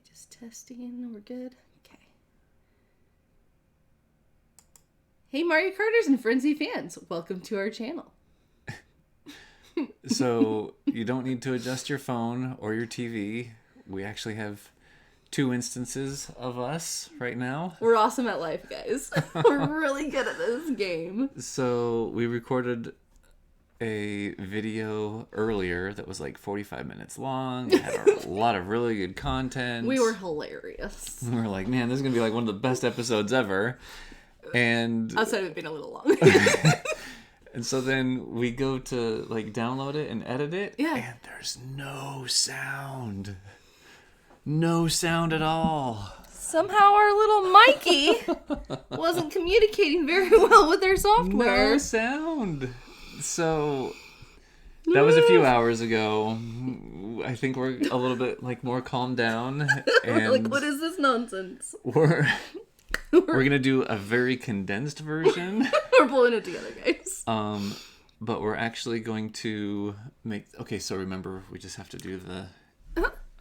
Just testing. We're good. Okay. Hey, Mario Karters and Frenzy fans. Welcome to our channel. So you don't need to adjust your phone or your TV. We actually have 2 instances of us right now. We're awesome at life, guys. We're really good at this game. So we recorded a video earlier that was like 45 minutes long. It had a lot of really good content. We were hilarious. We were like, man, this is going to be like one of the best episodes ever. And outside of it being a little long. And so then we go to like download it and edit it. Yeah. And there's no sound. No sound at all. Somehow our little Mikey wasn't communicating very well with their software. No sound. So that was a few hours ago. I think we're a little bit like more calmed down. And We're like, what is this nonsense? We're gonna do a very condensed version. We're pulling it together, guys. But we're actually going to make. Okay, so remember, we just have to do the.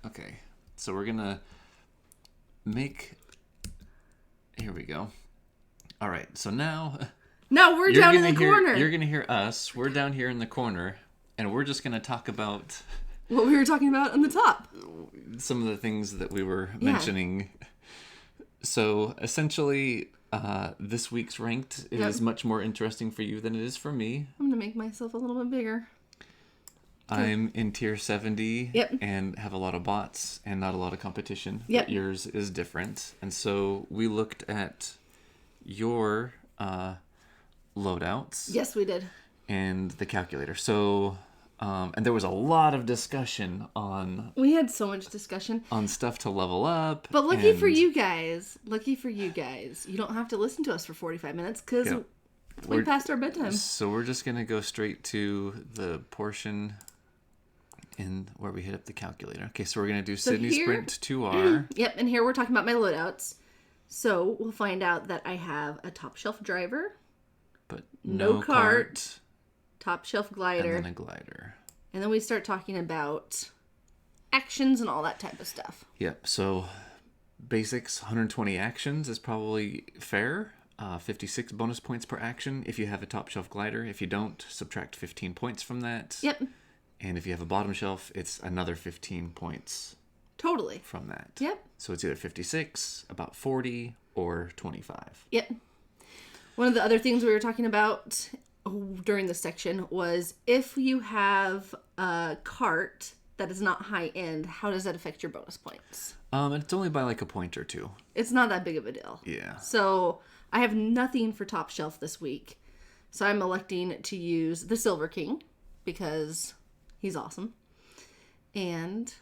Okay, so we're gonna make. Here we go. All right, so now. Now we're down in the corner. You're gonna hear us. We're down here in the corner, and we're just gonna talk about what we were talking about on the top. Some of the things that we were mentioning. So essentially, this week's ranked is much more interesting for you than it is for me. I'm gonna make myself a little bit bigger. I'm in tier 70 and have a lot of bots and not a lot of competition. But yours is different. And so we looked at your loadouts. Yes, we did. And the calculator. So, and there was a lot of discussion on... We had so much discussion. On stuff to level up. But lucky for you guys, you don't have to listen to us for 45 minutes because we're past our bedtime. So we're just going to go straight to the portion in where we hit up the calculator. Okay, so we're going to do Sydney Sprint 2R. Yep, and here we're talking about my loadouts. So we'll find out that I have a top shelf driver. But no cart. Top shelf glider. And then a glider. And then we start talking about actions and all that type of stuff. Yep, so basics, 120 actions is probably fair. 56 bonus points per action if you have a top shelf glider. If you don't, subtract 15 points from that. Yep. And if you have a bottom shelf, it's another 15 points. Totally. From that. Yep. So it's either 56, about 40, or 25. Yep. One of the other things we were talking about during this section was if you have a cart that is not high end, how does that affect your bonus points? It's only by like a point or two. It's not that big of a deal. Yeah. So I have nothing for top shelf this week. So I'm electing to use the Silver King because he's awesome. And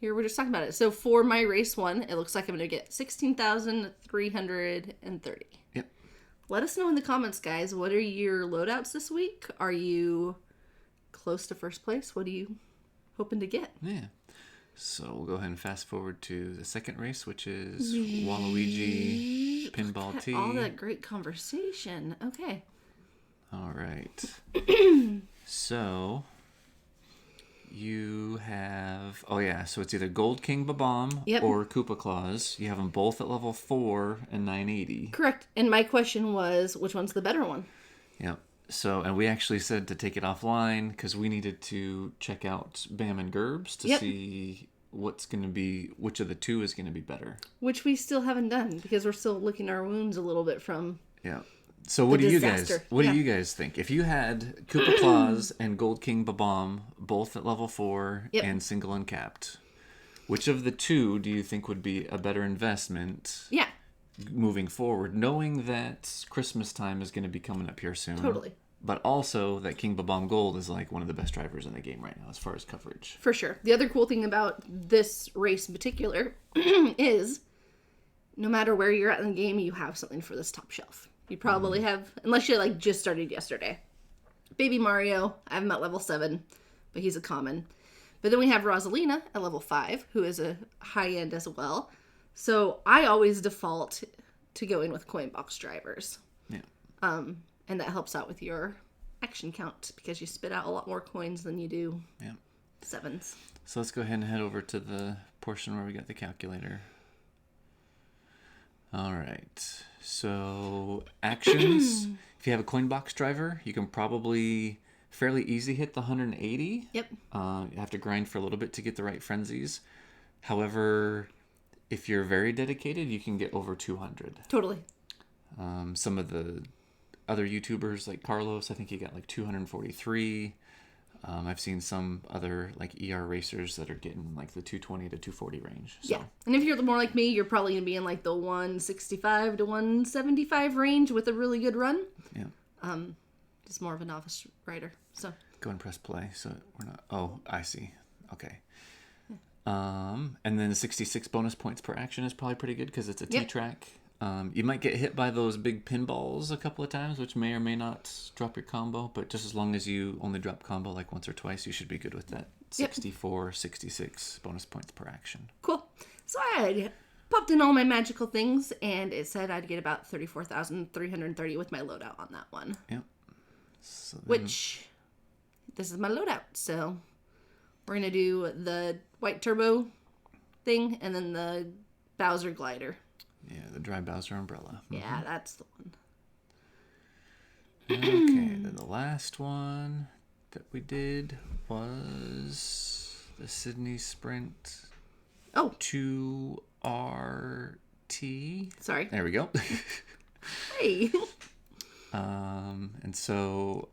here we're just talking about it. So for my race 1, it looks like I'm going to get 16,330. Yep. Let us know in the comments, guys. What are your loadouts this week? Are you close to first place? What are you hoping to get? Yeah. So we'll go ahead and fast forward to the second race, which is Waluigi Pinball T. All that great conversation. Okay. All right. So you have... Oh, yeah. So it's either Gold King Babam or Koopa Claus. You have them both at level 4 and 980. Correct. And my question was, which one's the better one? Yep. So, and we actually said to take it offline because we needed to check out Bam and Gerbs to see what's going to be, which of the two is going to be better. Which we still haven't done because we're still licking our wounds a little bit from So what do you guys think? If you had Koopa Claus and Gold King Babam both at level 4 and single uncapped, which of the two do you think would be a better investment? Yeah. Moving forward, knowing that Christmas time is going to be coming up here soon. Totally. But also that King Babam Gold is like one of the best drivers in the game right now as far as coverage. For sure. The other cool thing about this race in particular is no matter where you're at in the game, you have something for this top shelf. You probably have, unless you like just started yesterday. Baby Mario, I have him at level 7, but he's a common. But then we have Rosalina at level 5, who is a high end as well. So I always default to going with coin box drivers. Yeah. And that helps out with your action count because you spit out a lot more coins than you do sevens. So let's go ahead and head over to the portion where we got the calculator. All right. So actions. If you have a coin box driver, you can probably fairly easy hit the 180. Yep. You have to grind for a little bit to get the right frenzies. However, if you're very dedicated, you can get over 200. Totally. Some of the other YouTubers like Carlos, I think he got like 243. I've seen some other like ER racers that are getting like the 220 to 240 range. So. Yeah. And if you're more like me, you're probably going to be in like the 165 to 175 range with a really good run. Yeah. Just more of a novice rider. So go and press play. So we're not. Oh, I see. Okay. And then the 66 bonus points per action is probably pretty good because it's a T-track. You might get hit by those big pinballs a couple of times, which may or may not drop your combo, but just as long as you only drop combo like once or twice, you should be good with that 64, 66 bonus points per action. Cool. So I popped in all my magical things, and it said I'd get about 34,330 with my loadout on that one. Yep. So which, this is my loadout, so we're going to do the white turbo thing, and then the Bowser glider. Yeah, the dry Bowser umbrella. Yeah, that's the one. Okay, then the last one that we did was the Sydney Sprint. Oh. 2RT. Sorry. There we go. Hey. And so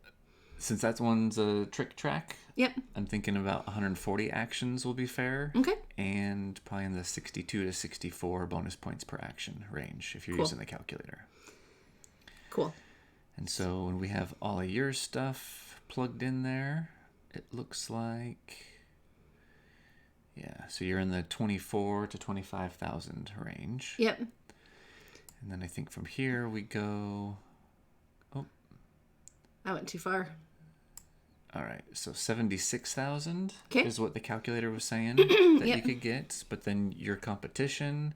since that one's a trick track, yep, I'm thinking about 140 actions will be fair. Okay. And probably in the 62 to 64 bonus points per action range if you're using the calculator. Cool. And so when we have all of your stuff plugged in there, it looks like, yeah, so you're in the 24 to 25,000 range. Yep. And then I think from here we go, I went too far. all right, so 76,000 Okay. is what the calculator was saying that Yep. you could get. But then your competition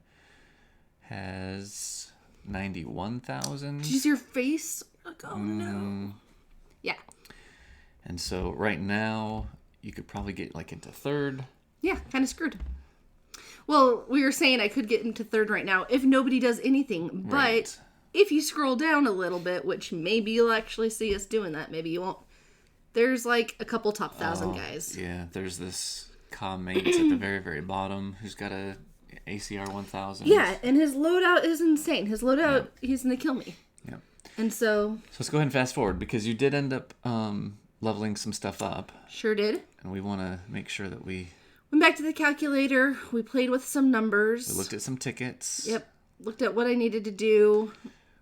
has 91,000. Did you see your face? Like, oh no. Yeah. And so right now you could probably get like into third. Yeah, kind of screwed. Well, we were saying I could get into third right now if nobody does anything. But Right. if you scroll down a little bit, which maybe you'll actually see us doing that, maybe you won't. There's like a couple top 1,000 guys. Yeah, there's this comment at the very, very bottom who's got a ACR 1000. Yeah, and his loadout is insane. His loadout, he's going to kill me. Yeah. And so... So let's go ahead and fast forward because you did end up leveling some stuff up. Sure did. And we want to make sure that we Went back to the calculator. We played with some numbers. looked at some tickets. Yep. Looked at what I needed to do.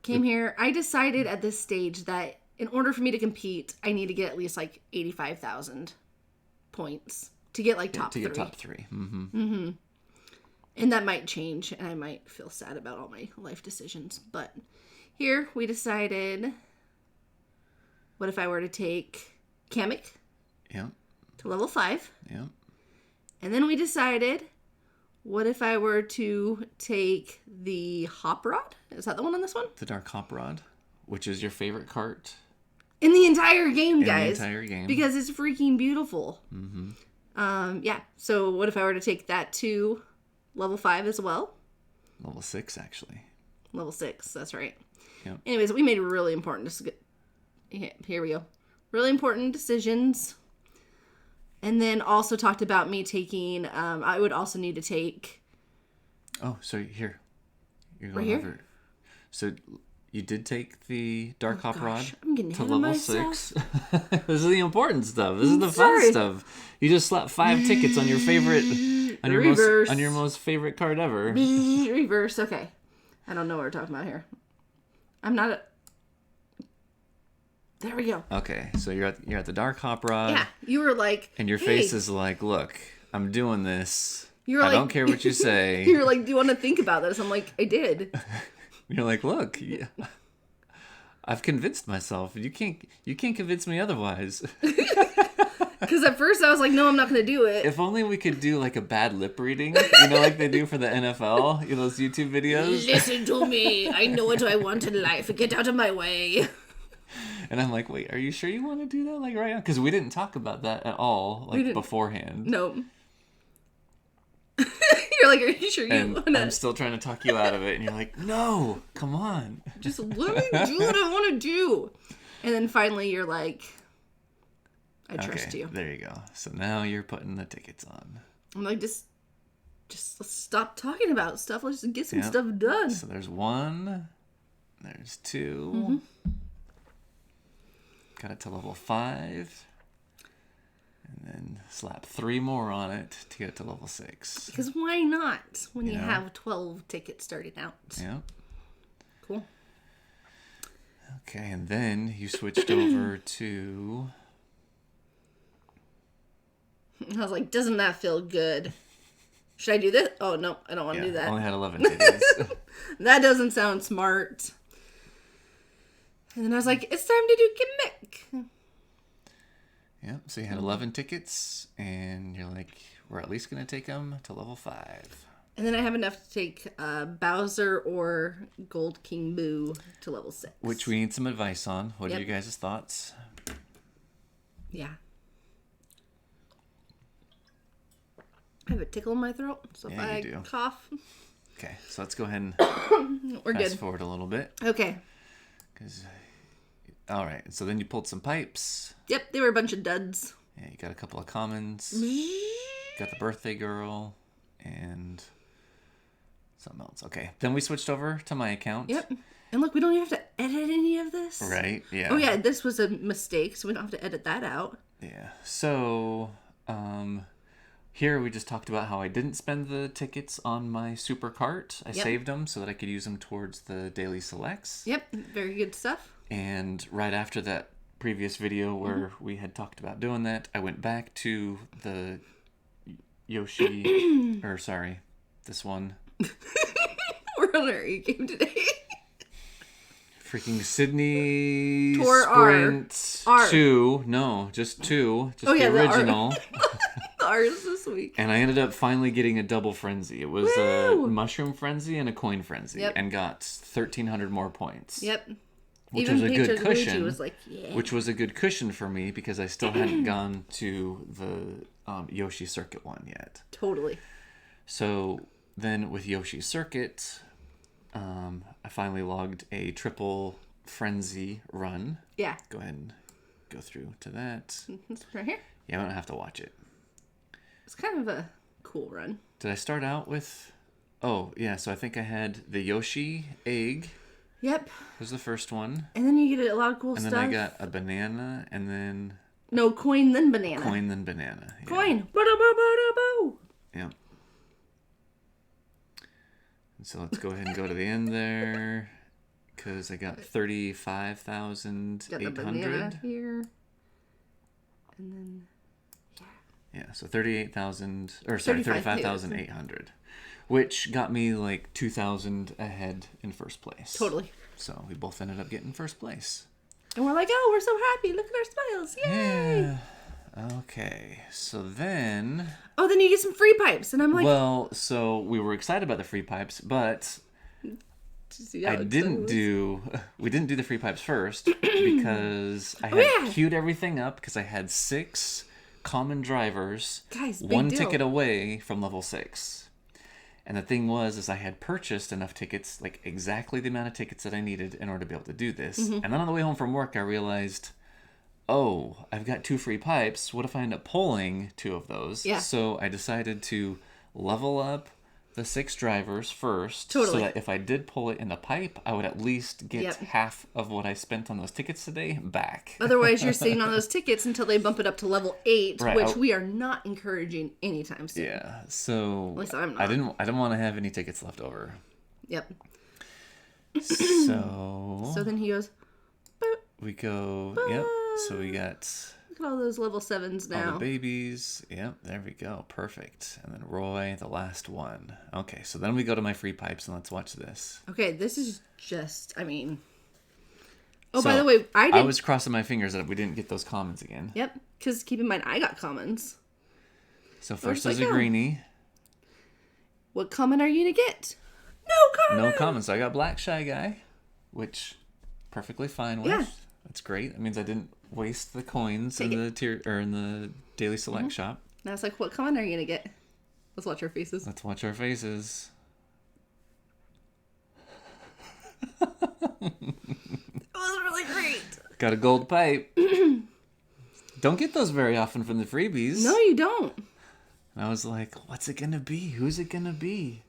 Came here. I decided at this stage that in order for me to compete, I need to get at least like 85,000 points to get like top to three. get top three. And that might change, and I might feel sad about all my life decisions. But here we decided, what if I were to take Kamek Yeah. to level 5? Yeah. And then we decided, what if I were to take the Hop Rod? Is that the one on this one? The Dark Hop Rod, which is your favorite cart In the entire game, in guys. the entire game. Because it's freaking beautiful. Yeah. So what if I were to take that to level 5 as well? Level 6, actually. Level 6, that's right. Yep. Anyways, we made really important here we go. Really important decisions. And then also talked about me taking, I would also need to take... Oh, so here. You're Right going here? over. So you did take the Dark Hop Rod I'm getting to ahead of level myself. 6. This is the important stuff. This is the fun Sorry. stuff. You just slapped 5 tickets on your favorite, Reverse. on your most favorite card ever. Reverse, okay. I don't know what we're talking about here. I'm not a... There we go. Okay, so you're at the Dark Hop Rod. Yeah, you were like... And your hey. face is like, look, I'm doing this. You were I like- don't care what you say. You were like, do you want to think about this? I'm like, I did. You're like, look, yeah, I've convinced myself. You can't convince me otherwise. Because at first I was like, no, I'm not going to do it. If only we could do like a bad lip reading, like they do for the NFL, those YouTube videos. Listen to me. I know what I want in life. Get out of my way. And I'm like, wait, are you sure you want to do that like right now? Because we didn't talk about that at all, like beforehand. No. You're like, are you sure you And want to I'm still trying to talk you out of it, and you're like, no, come on. just let me do what I want to do? And then finally you're like, I trust you. There you go. So now you're putting the tickets on. I'm like, just let's stop talking about stuff. Let's just get some stuff done. So there's 1. There's 2. Mm-hmm. Got it to level 5. And then slap 3 more on it to get it to level 6. Because why not when you have 12 tickets starting out? Yeah. Cool. Okay, and then you switched over to... I was like, doesn't that feel good? Should I do this? Oh, no, I don't want to do I that. only had 11 tickets. That doesn't sound smart. And then I was like, it's time to do gimmick. Yeah, so you had 11 tickets, and you're like, we're at least going to take them to level 5. And then I have enough to take Bowser or Gold King Boo to level 6. Which we need some advice on. What are Yep. you guys' thoughts? Yeah. I have a tickle in my throat, so Yeah, if you I do. cough, Okay, so let's go ahead and we're fast good. forward a little bit. Okay. All right, so then you pulled some pipes. Yep, they were a bunch of duds. Yeah, you got a couple of commons. Got the birthday girl and something else. Okay, then we switched over to my account. Yep. And look, we don't even have to edit any of this. Right, yeah. Oh, yeah, this was a mistake, so we don't have to edit that out. Yeah, so here we just talked about how I didn't spend the tickets on my super cart. I saved them so that I could use them towards the daily selects. Yep, very good stuff. And right after that previous video where we had talked about doing that, I went back to the Yoshi, or sorry, this one. We're on our E-game today. Freaking Sydney Tour Sprint R. 2. No, just 2. Just the the R. original. Ours this week. And I ended up finally getting a double frenzy. It was a mushroom frenzy and a coin frenzy. Yep. And got 1,300 more points. Yep. Which Even was a Peter good Luigi cushion. was like, yeah. Which was a good cushion for me because I still hadn't gone to the Yoshi Circuit one yet. Totally. So then with Yoshi Circuit, I finally logged a triple frenzy run. Yeah. Go ahead and go through to that. It's right here. Yeah, I don't have to watch it. It's kind of a cool run. Did I start out with... Oh, yeah, so I think I had the Yoshi egg. Yep. Was the first one. And then you get a lot of cool And stuff. then I got a banana, and then... No, coin, then banana. Coin, then banana. Yeah. Coin. Ba-da-ba-ba-da-bo. Yeah. And so let's go ahead and go to the end there. Because I got Got the banana 35,800. here. And then... Yeah, so 38,000, or sorry, 35,800, which got me like 2,000 ahead in first place. Totally. So we both ended up getting first place. And we're like, oh, we're so happy. Look at our smiles. Yay. Yeah. Okay, so then... Oh, then you get some free pipes. And I'm like... Well, so we were excited about the free pipes, but we didn't do the free pipes first because I had queued everything up because I had 6 common drivers, Guys, big one deal. ticket away from level 6. And the thing was I had purchased enough tickets, like exactly the amount of tickets that I needed in order to be able to do this. And then on the way home from work, I realized, oh, I've got 2 free pipes. What if I end up pulling 2 of those? Yeah. So I decided to level up the 6 drivers first. Totally. So that if I did pull it in the pipe, I would at least get Yep. half of what I spent on those tickets today back. Otherwise, you're sitting on those tickets until they bump it up to level 8, Right, which we are not encouraging anytime soon. Yeah, so At least I'm not. I didn't want to have any tickets left over. Yep. So So then he goes, boop, we go. Yep. So we got look at all those level 7s all now. the babies. Yep. There we go. Perfect. And then Roy, the last one. Okay. So then we go to my free pipes and let's watch this. Okay, this is just, I mean... Oh, So, by the way, I was crossing my fingers that we didn't get those commons again. Yep, because keep in mind, I got commons. So first Where's is a my greenie. What common are you going to get? No common! No commons. So I got Black Shy Guy, which perfectly fine with. Yeah. That's great. That means I didn't waste the coins Take in the tier or in the daily select Mm-hmm. shop. And I was like, what common are you going to get? Let's watch our faces. Let's watch our faces. It was really great. Got a gold pipe. Don't get those very often from the freebies. No, you don't. And I was like, what's it gonna be? Who's it gonna be?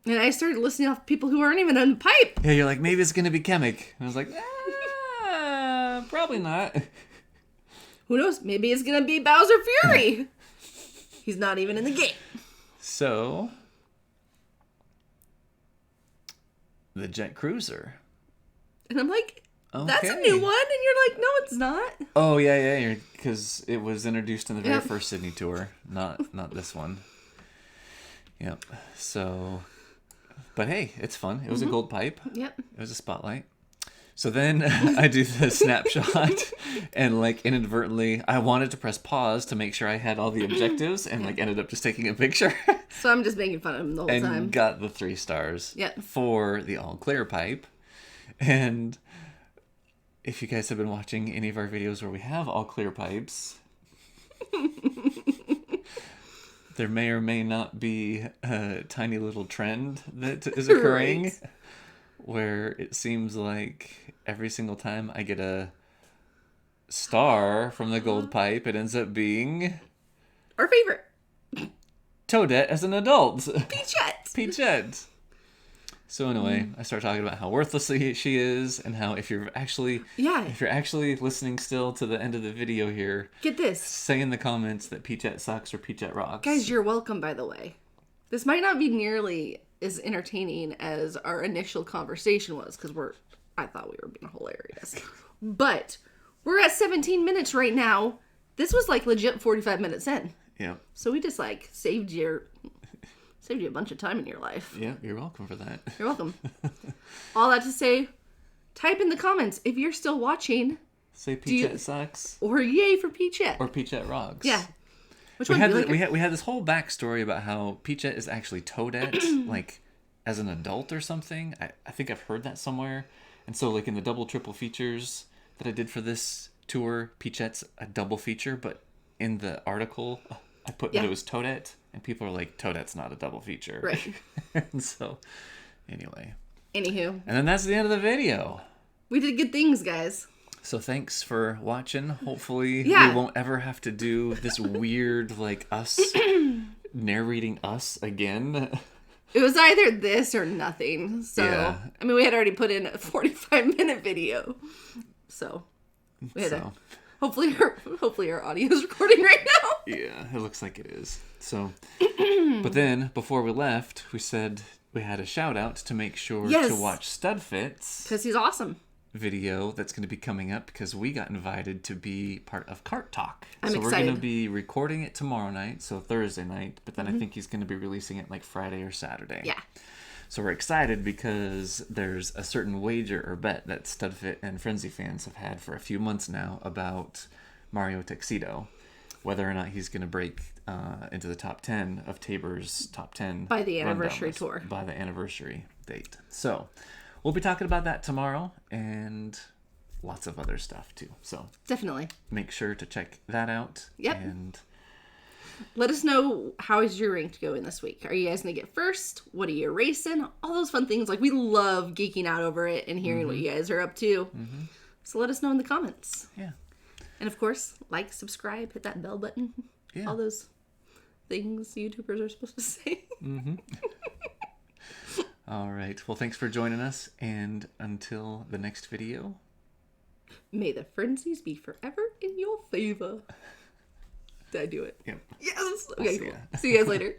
And I started listening off people who aren't even on the pipe. Yeah, you're like, maybe it's gonna be Chemic. And I was like, probably not. Who knows? Maybe it's gonna be Bowser Fury. He's not even in the game. So, the Jet Cruiser. And I'm like, that's a Okay. new one. And you're like, no, it's not. Oh yeah, because it was introduced in the very first Sydney tour, not this one. Yep. So, but hey, it's fun. It was a gold pipe. Yep. It was a spotlight. So then I do the snapshot, and like inadvertently, I wanted to press pause to make sure I had all the objectives, and like ended up just taking a picture. So I'm just making fun of him the whole and time. got the 3 stars Yep. for the all clear pipe. And if you guys have been watching any of our videos where we have all clear pipes, there may or may not be a tiny little trend that is occurring. Right. Where it seems like every single time I get a star from the gold pipe, it ends up being Our favorite. Toadette as an adult. Peachette. Peachette. So anyway, I start talking about how worthless she is, and how if you're actually listening still to the end of the video here, Get this. say in the comments that Peachette sucks or Peachette rocks. Guys, you're welcome, by the way. This might not be nearly as entertaining as our initial conversation was, because I thought we were being hilarious. But we're at 17 minutes right now. This was like legit 45 minutes in. Yeah. So we just like saved you a bunch of time in your life. Yeah, you're welcome for that. You're welcome. All that to say, type in the comments if you're still watching. Say Peachette sucks. Or yay for Peachette. Or Peachette rocks. Yeah. Which We one had, do you like? we had this whole backstory about how Peachette is actually Toadette, like as an adult or something. I think I've heard that somewhere. And so like in the double triple features that I did for this tour, Peachette's a double feature, but in the article I put that it was Toadette, and people are like, Toadette's not a double feature. Right. And so anyway. Anywho. And then that's the end of the video. We did good things, guys. So thanks for watching. Hopefully we won't ever have to do this weird, like, us narrating us again. It was either this or nothing. So, Yeah. I mean, we had already put in a 45-minute video. So, we had to, hopefully our audio is recording right now. Yeah, it looks like it is. So, but then, before we left, we said we had a shout out to make sure to watch Studfit's. Because he's awesome. Video that's going to be coming up because we got invited to be part of Cart Talk. I'm so excited. We're going to be recording it tomorrow night, so Thursday night, but then I think he's going to be releasing it like Friday or Saturday. Yeah. So we're excited because there's a certain wager or bet that Studfit and Frenzy fans have had for a few months now about Mario Tuxedo, whether or not he's going to break into the top 10 of Tabor's top 10 by the anniversary rundown list, tour. by the anniversary date. So we'll be talking about that tomorrow and lots of other stuff too. So Definitely. make sure to check that out. Yep. And let us know, how is your ranked going this week? Are you guys going to get first? What are you racing? All those fun things. Like, we love geeking out over it and hearing what you guys are up to. Mm-hmm. So let us know in the comments. Yeah. And of course, like, subscribe, hit that bell button. Yeah. All those things YouTubers are supposed to say. Mm-hmm. All right. Well, thanks for joining us. And until the next video, may the frenzies be forever in your favor. Did I do it? Yep. Yes. Okay, See cool. ya. See you guys later.